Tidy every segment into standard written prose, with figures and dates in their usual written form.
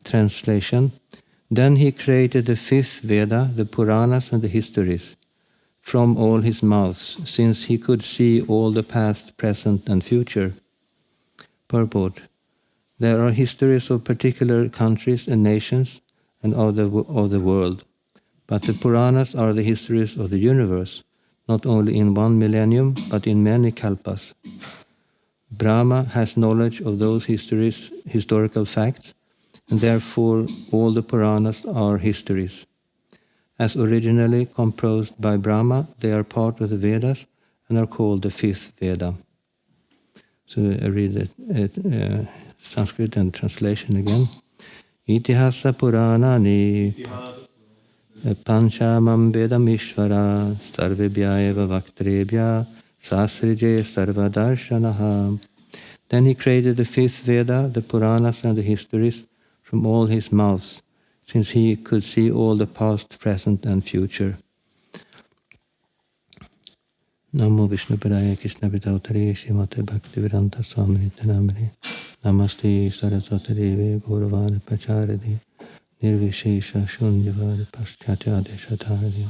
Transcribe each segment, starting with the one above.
translation. Then he created the fifth Veda, the Purāṇas and the histories, from all his mouths, since he could see all the past, present and future. Purport. There are histories of particular countries and nations and of the world. But the Purāṇas are the histories of the universe, not only in one millennium, but in many kalpas. Brahmā has knowledge of those histories, historical facts, and therefore all the Purāṇas are histories. As originally composed by Brahmā, they are part of the Vedas and are called the fifth Veda. So I read it, Sanskrit and translation again. Itihasa Purāṇāni Panchamam Vedamishvara Sarvebhya eva Vaktrebhya Sasrije Sarvadarshanaha. Then he created the fifth Veda, the Purāṇas and the histories from all his mouths, since he could see all the past, present and future. Namo Vishnu Padaya Krishna Vidavtare Śrīmate Bhaktivedanta Swami Namani Namaste Saraswati Devi Gauravani Pacharadi Nirvishesha Shunyavadi Paschatya Deshatari.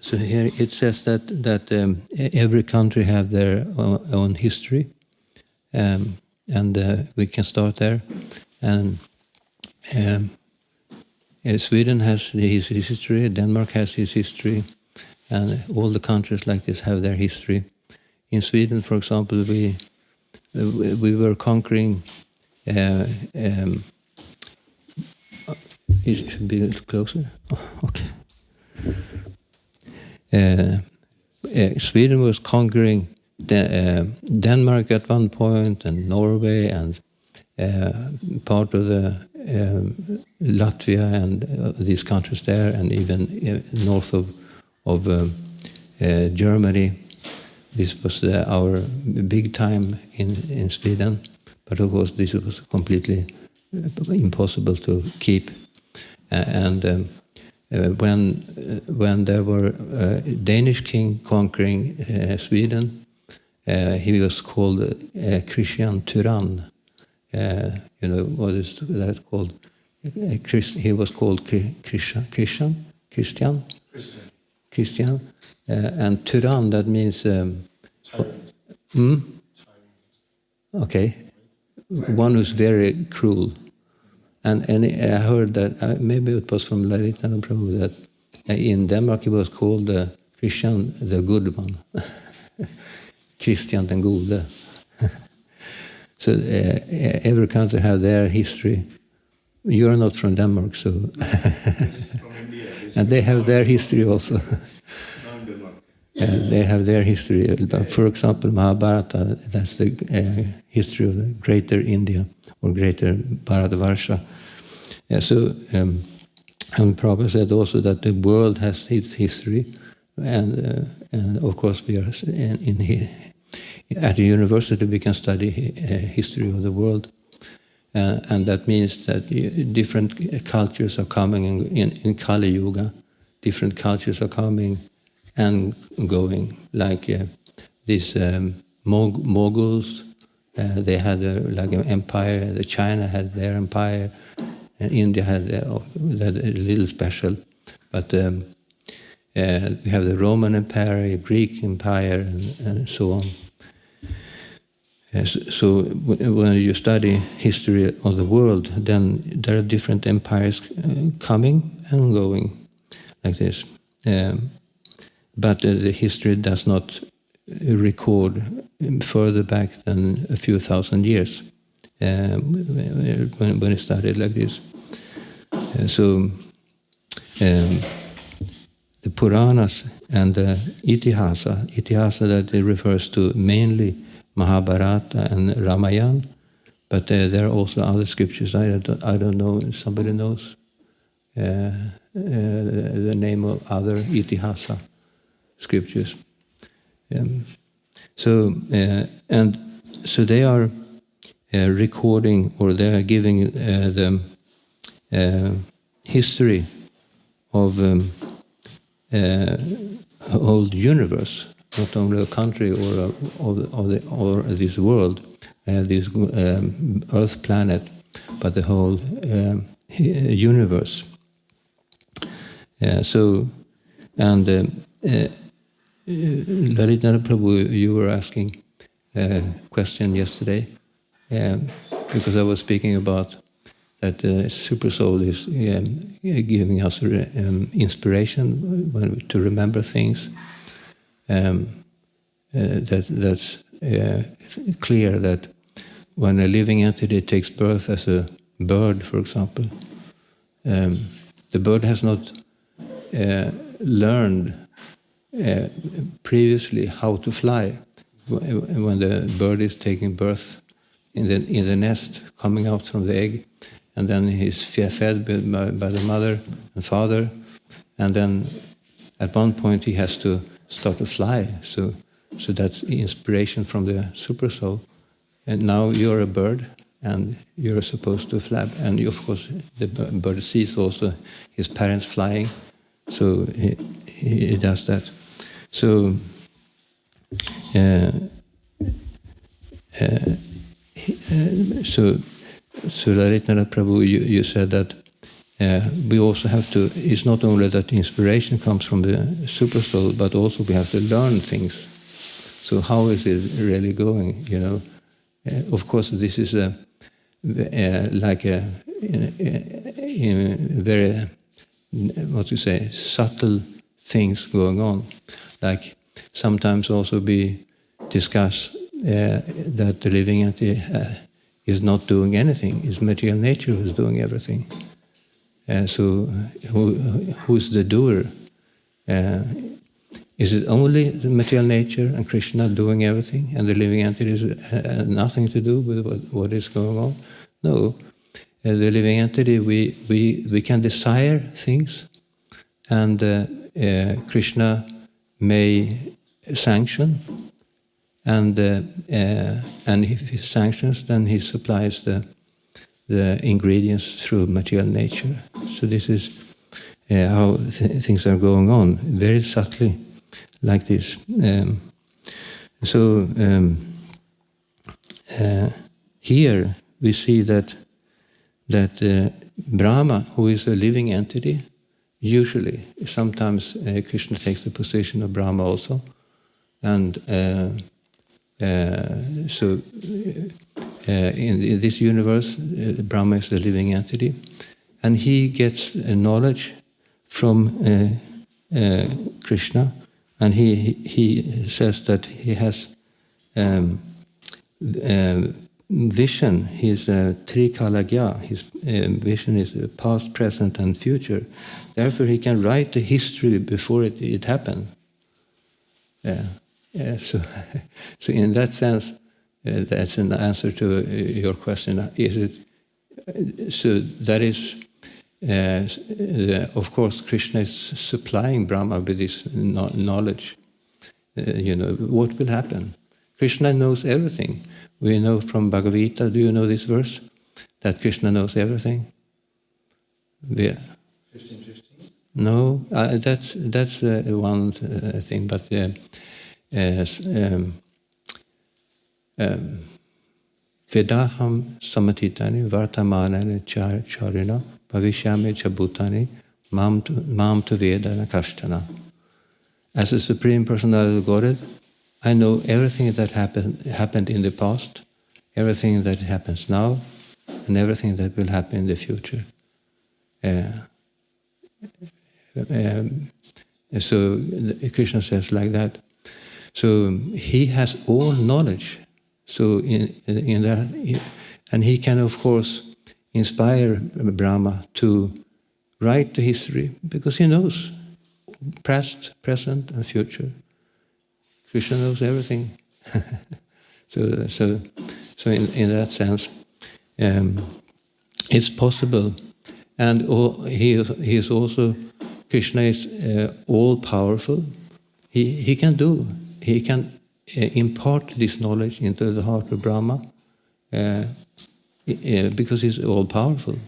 So here it says that every country have their own history, and we can start there. And Sweden has his history, Denmark has his history, and all the countries like this have their history. In Sweden, for example, we were conquering. It should be a little closer. Oh, okay. Sweden was conquering Denmark at one point, and Norway, and part of the Latvia and these countries there, and even north of Germany. This was our big time in Sweden, but of course this was completely impossible to keep. And when there were Danish king conquering Sweden, he was called Christian Tyrann. You know what is that called? He was called Christian, and Tyrann, that means okay, one who's very cruel. And I heard that, maybe it was from Laritan Prabhu, that in Denmark he was called Christian the Good One. Christian den Gode. So every country have their history. You're not from Denmark, so... and they have their history also. They have their history. For example, Mahabharata, that's the history of the greater India, or greater Bharatavarsha. And Prabhupada said also that the world has its history, and of course we are at the university we can study history of the world, and that means that different cultures are coming in Kali Yuga. Different cultures are coming and going, like these Moguls. They had like an empire. The China had their empire, and India had that a little special. But we have the Roman Empire, Greek Empire, and so on. So when you study history of the world, then there are different empires coming and going, like this. But the history does not record further back than a few thousand years when it started like this. The Purāṇas and the Itihasa that it refers to mainly Mahabharata and Ramayana, but there are also other scriptures. I don't know. Somebody knows the name of other Itihasa scriptures. So they are recording, or they are giving history of whole universe, not only a country or this world, this Earth planet, but the whole universe. Lalita Prabhu, you were asking a question yesterday, because I was speaking about that Supersoul is giving us inspiration to remember things. That's clear that when a living entity takes birth as a bird, for example, the bird has not learned previously how to fly. When the bird is taking birth in the nest, coming out from the egg, and then he's fed by the mother and father, and then at one point he has to start to fly. So that's inspiration from the Supersoul. And now you're a bird, and you're supposed to flap. And of course, the bird sees also his parents flying, so he does that. So Lalita Prabhu, you said that we also have to. It's not only that inspiration comes from the Supersoul, but also we have to learn things. So how is it really going? You know, of course, this is like a very, what you say, subtle things going on. Like sometimes also we discuss that the living entity is not doing anything. It's material nature who's doing everything. So who's the doer? Is it only the material nature and Krishna doing everything, and the living entity has nothing to do with what is going on? No. The living entity, we can desire things, and Krishna may sanction, and if he sanctions, then he supplies the ingredients through material nature. So this is how things are going on, very subtly, like this. Here we see that Brahmā, who is a living entity, usually, sometimes Krishna takes the position of Brahmā also, and in this universe, Brahmā is the living entity, and he gets knowledge from Krishna, and he says that he has vision. He's Trikalagya. His vision is past, present, and future. Therefore, he can write the history before it happened. So in that sense, that's an answer to your question. Is it? So that is, of course, Krishna is supplying Brahmā with this knowledge. What will happen? Krishna knows everything. We know from Bhagavad Gita. Do you know this verse? That Krishna knows everything. 15:15. No, that's one thing. But Vedaham samatitani vartamanani charina bhavishyami chabhutani mam tu vedana kashtana. As a Supreme Personality of Godhead, I know everything that happened in the past, everything that happens now, and everything that will happen in the future. So Krishna says like that. So he has all knowledge. So in that, and he can of course inspire Brahmā to write the history because he knows past, present, and future. Krishna knows everything. So in that sense, it's possible, and he is also, Krishna is all powerful. He can impart this knowledge into the heart of Brahmā because he's all powerful.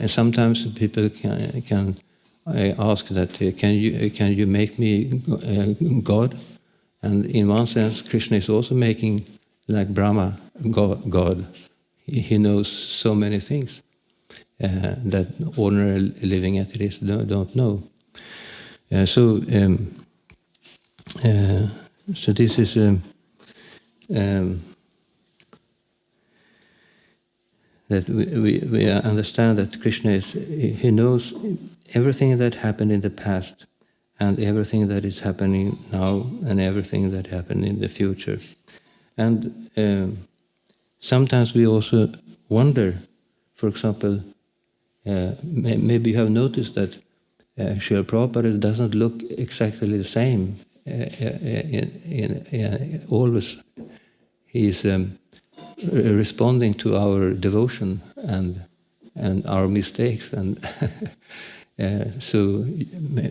Sometimes people can ask that, can you make me God? And in one sense, Krishna is also making like Brahmā God. He knows so many things that ordinary living atheists don't know. So this is that we understand that Krishna he knows everything that happened in the past and everything that is happening now and everything that happened in the future. And sometimes we also wonder, for example, maybe you have noticed that Srila Prabhupada doesn't look exactly the same. Always he's responding to our devotion and our mistakes, and so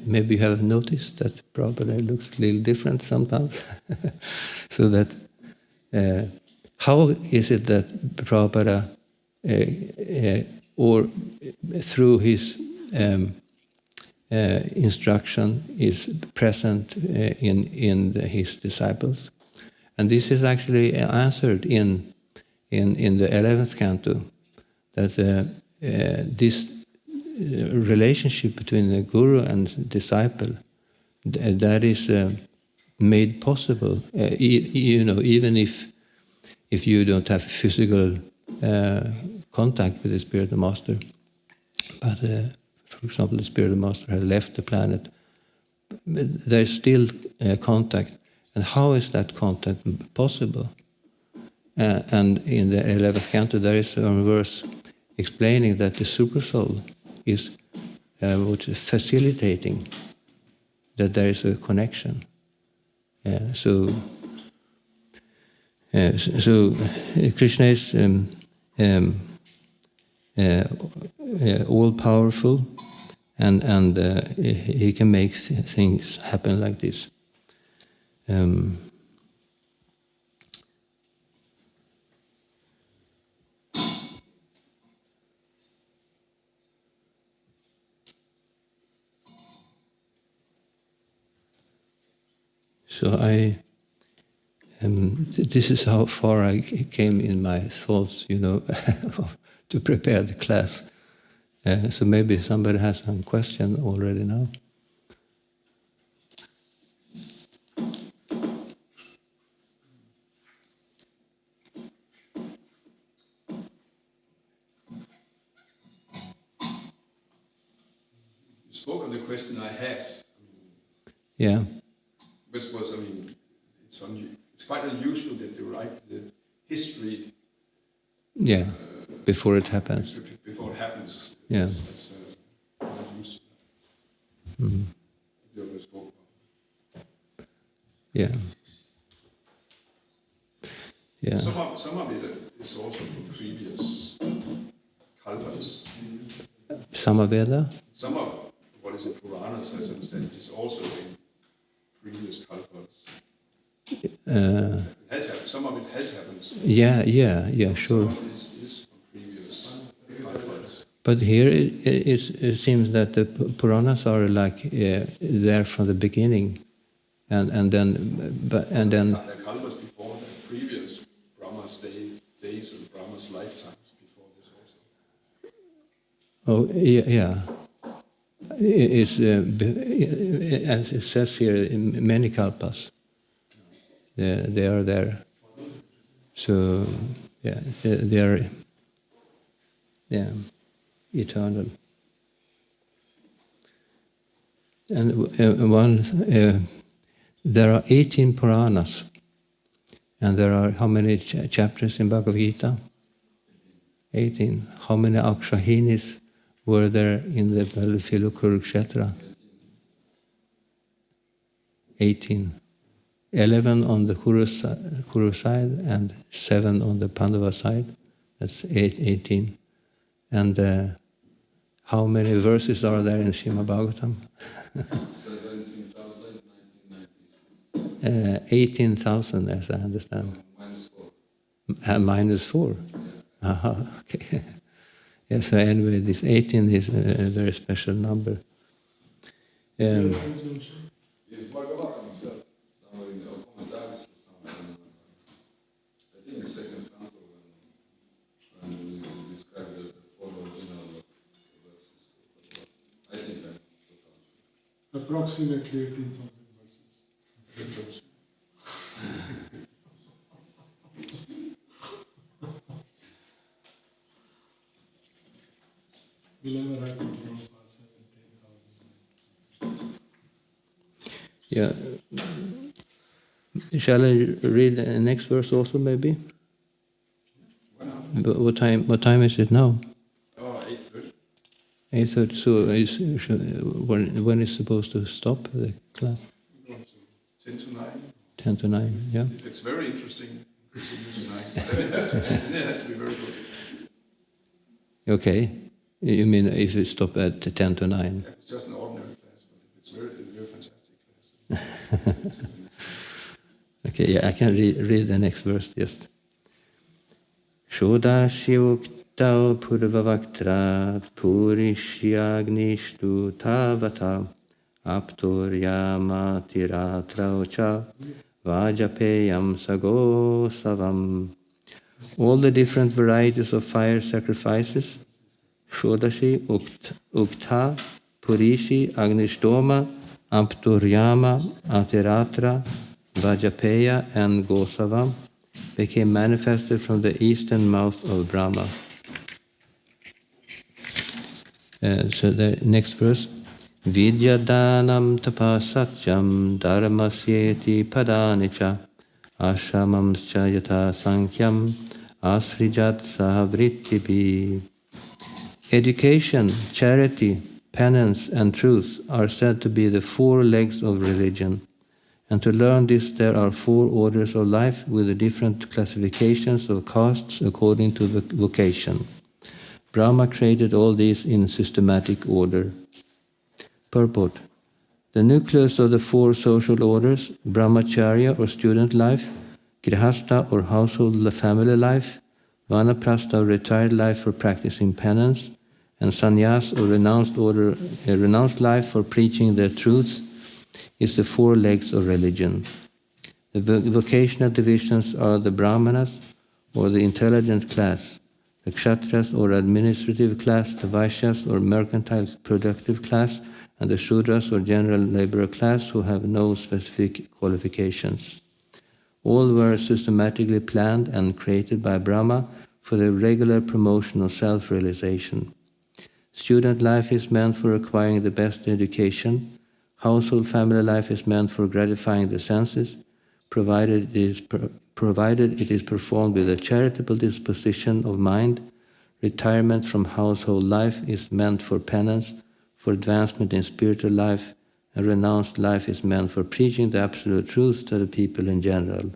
maybe you have noticed that Prabhupada looks a little different sometimes. So that how is it that Prabhupada or through his instruction is present in his disciples? And this is actually answered in the 11th canto, that this relationship between the guru and disciple, that is made possible, even if you don't have physical contact with the spiritual master. But for example, the spiritual master has left the planet, there is still contact. And how is that contact possible? And in the 11th canto, there is a verse explaining that the Supersoul is facilitating that there is a connection. So Krishna is all-powerful, and he can make things happen like this. So this is how far I came in my thoughts, to prepare the class. So maybe somebody has some question already now. You spoke on the question I had. Yeah. Which was, it's quite unusual that you write the history. Yeah, before it happens. Before it happens. Yeah. That's not used to that. Mm-hmm. You always spoke about. Yeah. Yeah. Some of it is also from previous kalpas. Samaveda? Some of what is in Purāṇas, as I understand, is also in previous kalpas. It has happened. Some of it has happened. Yeah, sure. Some of it is from previous kalpas. But here it seems that the Purāṇas are like there from the beginning, and then. The kalpas before the previous Brahma's days and Brahma's lifetimes before this also. Oh yeah. It's as it says here, in many kalpas. They are there. So yeah, they are eternal. And there are 18 Purāṇas, and there are how many chapters in Bhagavad Gita? 18. How many Akshahinis were there in the battlefield of Kurukshetra? 18. 11 on the Kuru side and 7 on the Pandava side. That's 18. And how many verses are there in Śrīmad-Bhāgavatam? 18,000, as I understand. -4. -4? Yeah. Aha, okay. Yeah, so anyway, this 18 is a very special number. Is Bhagavatam itself somewhere in the commentaries or somewhere? I think the second canto when we describe the four original verses. I think that. Approximately 18,000 verses. We'll never have to grow past 17,000. Yeah. Shall I read the next verse also, maybe? What time is it now? 8:30. 8:30. So when is supposed to stop the class? 10 to 9. 10 to 9. Yeah. If it's very interesting, continue to 9. Then it has to be very good. Okay. You mean if it stop at 10 to 9? It's just an ordinary class, but it's very fantastic class. Okay, yeah, I can read the next verse just. Shodashi uktau purvavaktra purishyagnishthu tavata apturyama tiratraucha vajapeyam sagosavam. All the different varieties of fire sacrifices, Shodashi ukta purishi agnishtoma apturyama atiratra Vajapeya and Gosavam became manifested from the eastern mouth of Brahma. So the next verse. Vidyadanam tapasatyam dharmasyeti padanicha ashamamscha yata sankyam asrijat sahavrittibi. Education, charity, penance and truth are said to be the four legs of religion. And to learn this, there are four orders of life with the different classifications of castes according to the vocation. Brahma created all these in systematic order. Purport. The nucleus of the four social orders, brahmacharya or student life, grihastha or household family life, vanaprastha or retired life for practicing penance, and sannyas or renounced life for preaching the truth, is the four legs of religion. The vocational divisions are the Brahmanas, or the intelligent class, the Kshatriyas, or administrative class, the Vaishyas, or mercantile productive class, and the Shudras, or general laborer class, who have no specific qualifications. All were systematically planned and created by Brahma for the regular promotion of self-realization. Student life is meant for acquiring the best education. Household family life is meant for gratifying the senses, provided it is performed with a charitable disposition of mind. Retirement from household life is meant for penance, for advancement in spiritual life, and renounced life is meant for preaching the absolute truth to the people in general.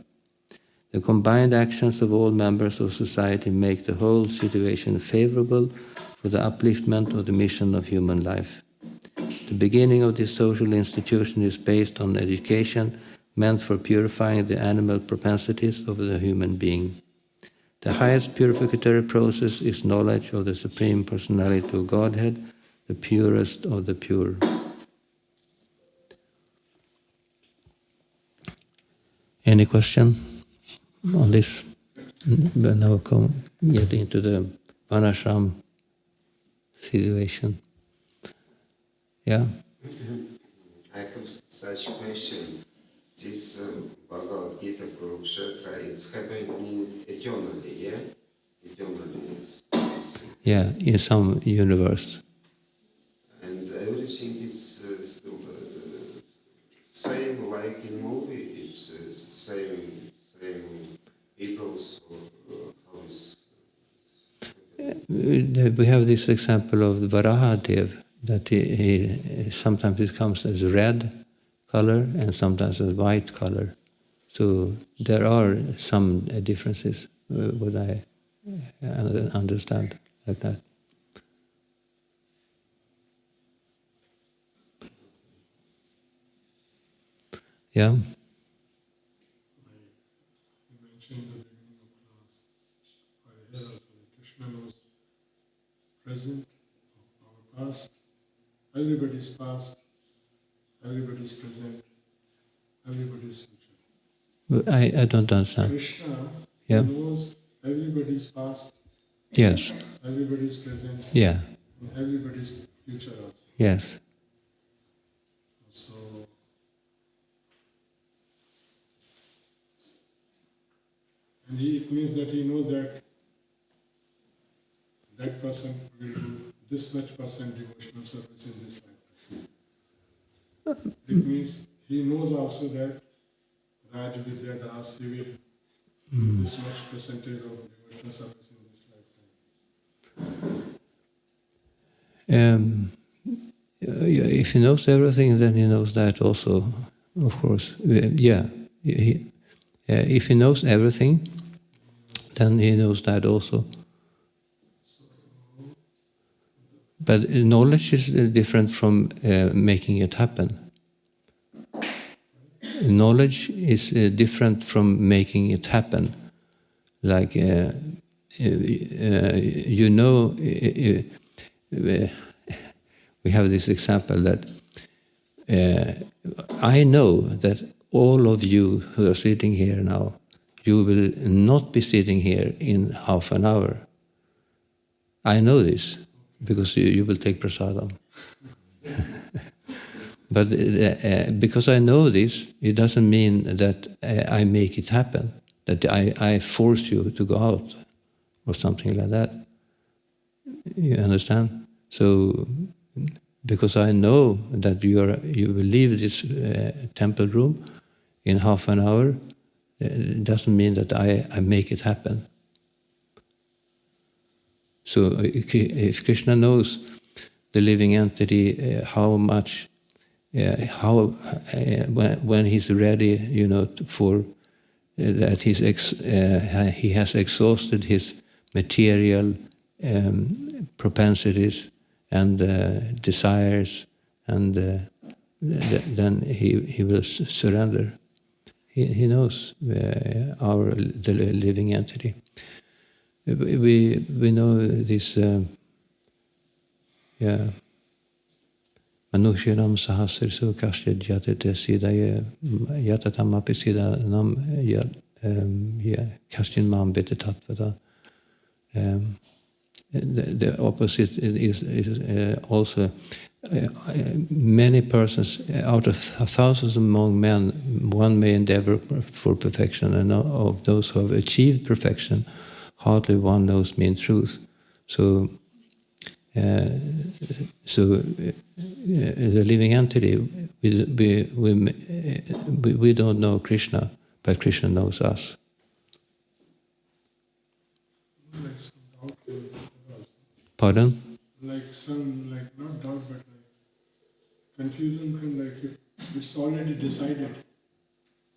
The combined actions of all members of society make the whole situation favorable for the upliftment of the mission of human life. The beginning of this social institution is based on education meant for purifying the animal propensities of the human being. The highest purificatory process is knowledge of the Supreme Personality of Godhead, the purest of the pure. Any question on this? But now get into the Vanashram situation. Yeah? I have such question. This Bhagavad Gita Kurukshetra is happening eternally, yeah? Eternally is. Yeah, in some universe. And everything is same like in movie. It's same peoples or how is. We have this example of Varahadev, that he sometimes it comes as red color and sometimes as white color. So there are some differences, what I understand like that. Yeah? You mentioned in the beginning of class, I heard also that Krishna was present, our past. Everybody's past, everybody's present, everybody's future. But I don't understand. Krishna Yeah. knows everybody's past, Yes. everybody's present, Yeah. and everybody's future also. Yes. So, and it means that he knows that that person will do this much percent devotional service in this lifetime. It means he knows also that Jāneśvara dāsa, he will do this much percentage of devotional service in this lifetime. If he knows everything, then he knows that also, of course. Yeah. If he knows everything, then he knows that also. But knowledge is different from making it happen. Knowledge is different from making it happen. Like, you know, we have this example that I know that all of you who are sitting here now, you will not be sitting here in half an hour. I know this because you will take prasadam. But because I know this, it doesn't mean that I make it happen, that I force you to go out or something like that. You understand? So, because I know that you will leave this temple room in half an hour, it doesn't mean that I make it happen. So if Krishna knows the living entity, how much, when he's ready, you know, for that he has exhausted his material propensities and desires, and then he will surrender. He knows the living entity. We know this. Manushiram sahasrisu kashyad yatete sidaye yatatamapi sidanam kashin mam betetatvada. The opposite is also many persons, out of thousands among men, one may endeavor for perfection, and of those who have achieved perfection, hardly one knows me in truth. So, the living entity, we don't know Krishna, but Krishna knows us. Pardon? Like some, like not doubt, but like confusion can, like if it's already decided.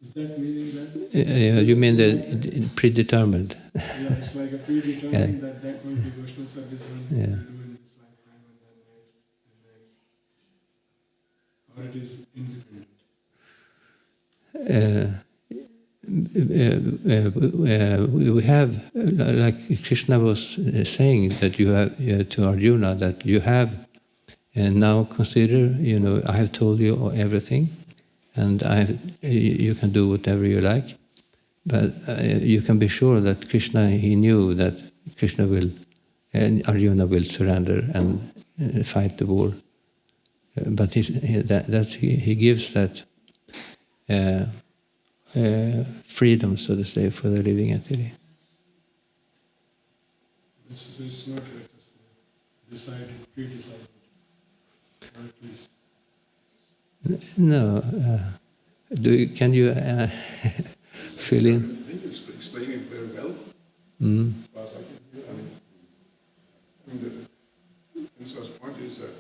Is that meaning that? You mean the predetermined? Yeah, it's like a predetermined that much devotional service will do in this lifetime and then next and next. Or it is independent. We have, like Krishna was saying, that you have to Arjuna, that you have now consider, you know, I have told you everything, and you can do whatever you like, but you can be sure that Krishna, he knew that Krishna will, and Arjuna will surrender and fight the war. But he gives that freedom, so to say, for the living entity. This is not like decided, pre-decided, or at least. No. Can you fill in? I think you explain it very well, as far as I can hear. I mean the first point is that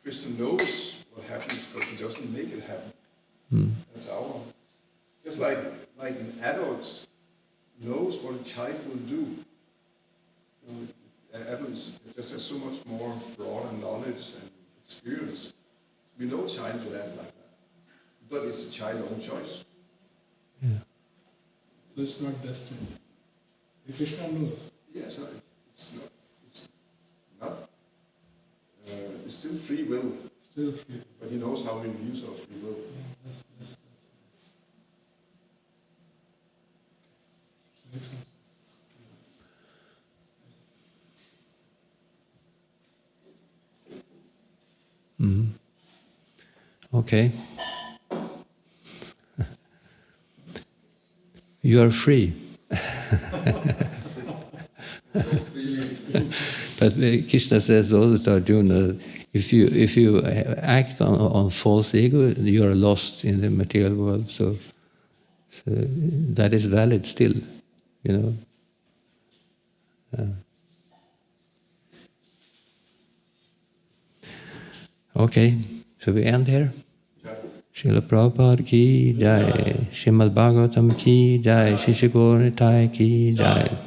Krishna knows what happens, but he doesn't make it happen. That's our. Just like an adult knows what a child will do. You know, adults just have so much more broad knowledge and experience. We know a child will act like that, but it's a child's own choice. Yeah. So it's not destined. Krishna knows. Yes, it's not still free will, Still free. but he knows how we use our free will. That's makes sense. Okay. You are free. But Krishna says also to Arjuna, if you act on false ego, you are lost in the material world. So that is valid still, you know. Okay, so we end here. Śrīla Prabhupada ki jai, Śrīmad-Bhāgavatam ki jai, Shri Gaura Nitāya ki jai.